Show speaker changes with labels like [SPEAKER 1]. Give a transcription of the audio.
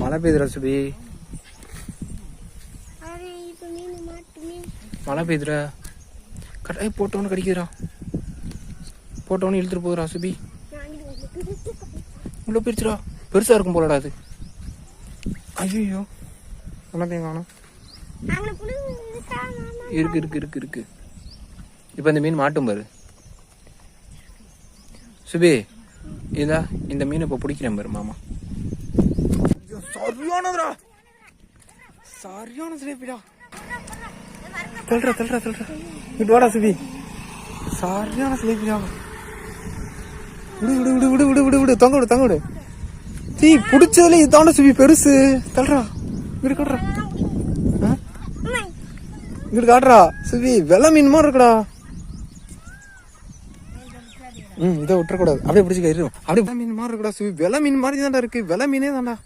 [SPEAKER 1] மழை பெய்யுதுடா சுபி. மழை பெய்யுதுடா. கட்டாய் போட்டவனு கடிக்குதுடா. போட்டவனு இழுத்துட்டு போகுதுடா சுபி. உள்ள போயிருச்சுடா. பெருசா இருக்கும் போலடா அது. ஐயோ எல்லாத்தையும் காணும். இருக்கு இருக்கு இருக்கு இருக்கு. இப்ப இந்த மீன் மாட்டும் பாரு சுபி. இதா இந்த மீன் இப்ப பிடிக்கிறேன் பாரு மாமா. சரியானதுடா. சரியான சிலேபிடா. தள்ளுறா தள்ளுறா தள்ளுறா. இட்டு வாடா சுபி. சரியான சிலேபிடா. விடு விடு விடு விடு விடு விடு விடு. தங்க விடு தங்க விடு. தீ பிடிச்சதுல இதான சுபி பெருசு. தள்ளுறா. இங்கிட்டு காட்டுறா. இங்கிட்டு காட்டுறா சுபி. வெள்ளை மீன் மாதிரி இருக்குடா. இதை விட்டுறக்கூடாது. அப்படியே பிடிச்சி கயிறு. அப்படியே மீன் மாதிரி இருக்குடா சுபி. வெள்ளை மீன் மாதிரி தான்டா இருக்கு. வெள்ளை மீனே தான்டா.